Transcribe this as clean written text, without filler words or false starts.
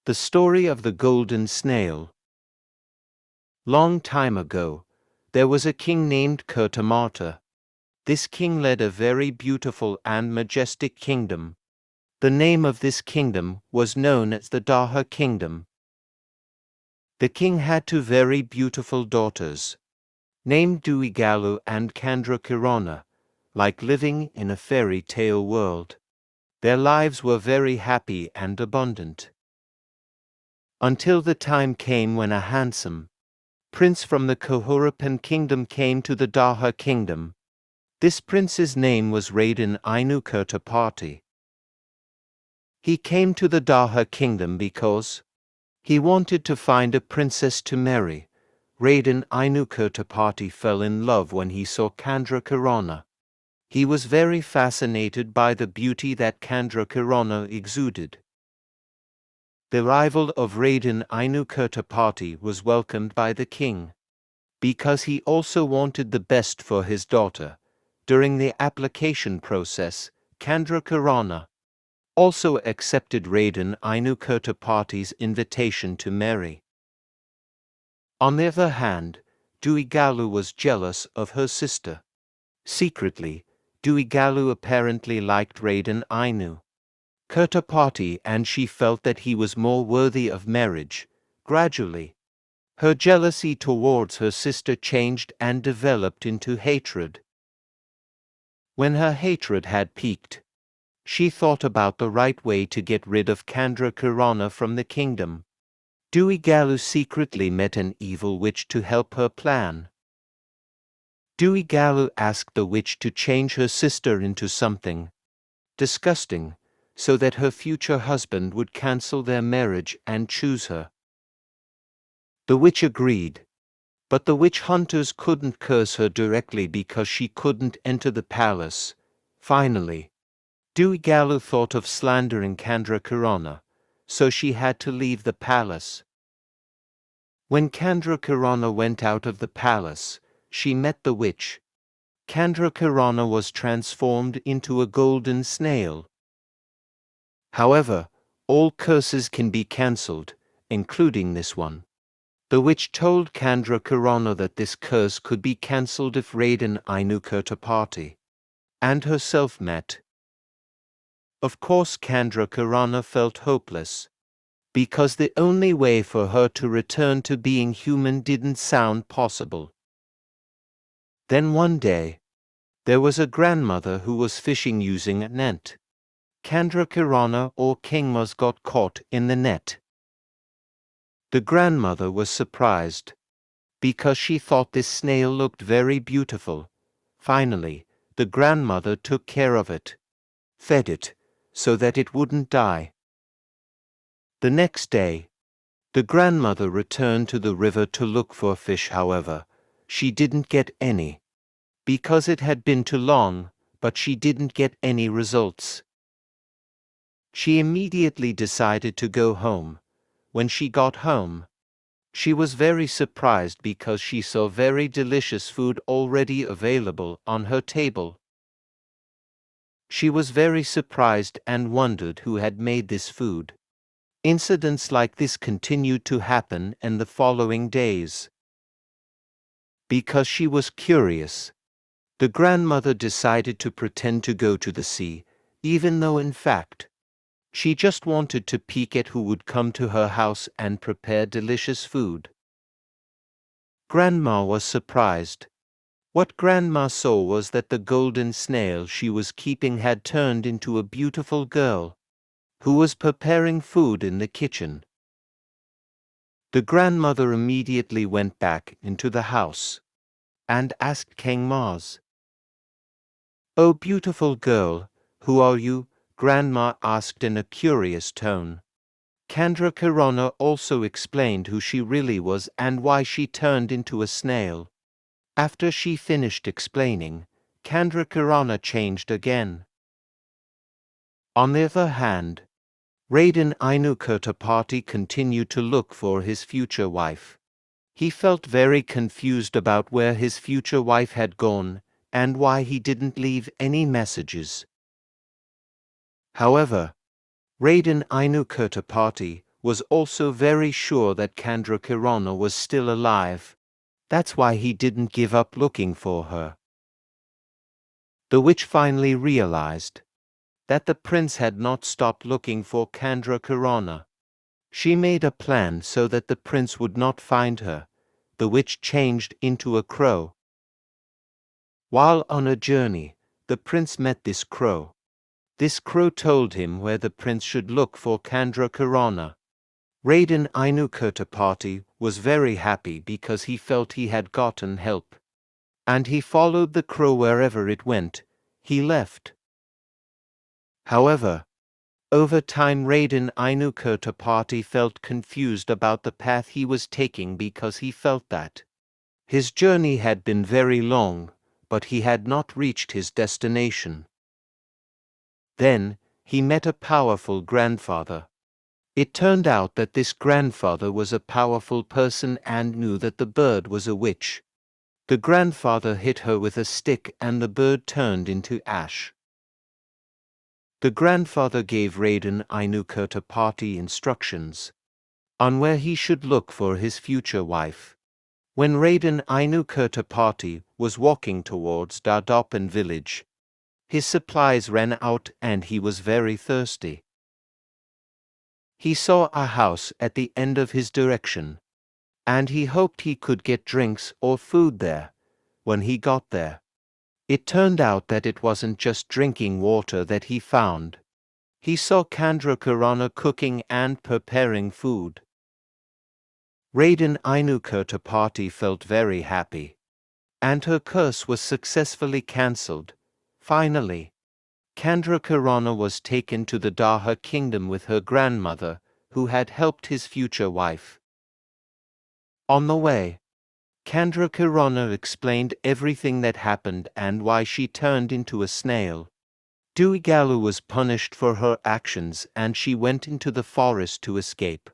The story of the golden snail. Long time ago, there was a king named Kurtamata. This king led a very beautiful and majestic kingdom. The name of this kingdom was known as the Daha kingdom. The king had two very beautiful daughters, named Duigalu and Candrakirana, like living in a fairy tale world. Their lives were very happy and abundant. Until the time came when a handsome prince from the Kahurapan kingdom came to the Daha kingdom. This prince's name was Raden Ainu Kurtapati. He came to the Daha kingdom because he wanted to find a princess to marry. Raden Ainu Kurtapati fell in love when he saw Candrakirana. He was very fascinated by the beauty that Candrakirana exuded. The arrival of Raden Ainu Kurtapati was welcomed by the king, because he also wanted the best for his daughter. During the application process, Candrakirana also accepted Raden Ainu Kurtapati's invitation to marry. On the other hand, Duigalu was jealous of her sister. Secretly, Duigalu apparently liked Raden Ainu Kurtapati and she felt that he was more worthy of marriage. Gradually, her jealousy towards her sister changed and developed into hatred. When her hatred had peaked, she thought about the right way to get rid of Candrakirana from the kingdom. Duigalu secretly met an evil witch to help her plan. Duigalu asked the witch to change her sister into something disgusting, so that her future husband would cancel their marriage and choose her. The witch agreed, but the witch hunters couldn't curse her directly because she couldn't enter the palace. Finally, Duigalu thought of slandering Candrakirana, so she had to leave the palace. When Candrakirana went out of the palace, she met the witch. Candrakirana was transformed into a golden snail. However, all curses can be cancelled, including this one. The witch told Candrakirana that this curse could be cancelled if Raden Ainu Kurtapati and herself met. Of course, Candrakirana felt hopeless, because the only way for her to return to being human didn't sound possible. Then one day, there was a grandmother who was fishing using a net. Candrakirana or Kingmas got caught in the net. The grandmother was surprised, because she thought this snail looked very beautiful. Finally, the grandmother took care of it, fed it, so that it wouldn't die. The next day, the grandmother returned to the river to look for fish. However, she didn't get any, because it had been too long, but she didn't get any results. She immediately decided to go home. When she got home, she was very surprised because she saw very delicious food already available on her table. She was very surprised and wondered who had made this food. Incidents like this continued to happen in the following days. Because she was curious, the grandmother decided to pretend to go to the sea, even though in fact, she just wanted to peek at who would come to her house and prepare delicious food. Grandma was surprised. What Grandma saw was that the golden snail she was keeping had turned into a beautiful girl, who was preparing food in the kitchen. The grandmother immediately went back into the house and asked King Mars, "Oh, beautiful girl, who are you?" Grandma asked in a curious tone. Candrakirana also explained who she really was and why she turned into a snail. After she finished explaining, Candrakirana changed again. On the other hand, Raden Ainu Kurtapati continued to look for his future wife. He felt very confused about where his future wife had gone and why he didn't leave any messages. However, Raden Ainu Kurtapati was also very sure that Chandrakarana was still alive. That's why he didn't give up looking for her. The witch finally realized that the prince had not stopped looking for Chandrakarana. She made a plan so that the prince would not find her. The witch changed into a crow. While on a journey, the prince met this crow. This crow told him where the prince should look for Chandrakarana. Raden Ainukirtapati was very happy because he felt he had gotten help. And he followed the crow wherever it went. He left. However, over time Raden Ainukirtapati felt confused about the path he was taking because he felt that his journey had been very long, but he had not reached his destination. Then he met a powerful grandfather. It turned out that this grandfather was a powerful person and knew that the bird was a witch. The grandfather hit her with a stick and the bird turned into ash. The grandfather gave Raden Ainukirtapati instructions on where he should look for his future wife. When Raden Ainukirtapati was walking towards Dardopan village, his supplies ran out and he was very thirsty. He saw a house at the end of his direction, and he hoped he could get drinks or food there. When he got there, it turned out that it wasn't just drinking water that he found. He saw Chandrakarana cooking and preparing food. Raden Ainukirtapati felt very happy, and her curse was successfully cancelled. Finally, Chandrakarana was taken to the Daha kingdom with her grandmother, who had helped his future wife. On the way, Chandrakarana explained everything that happened and why she turned into a snail. Duigalu was punished for her actions and she went into the forest to escape.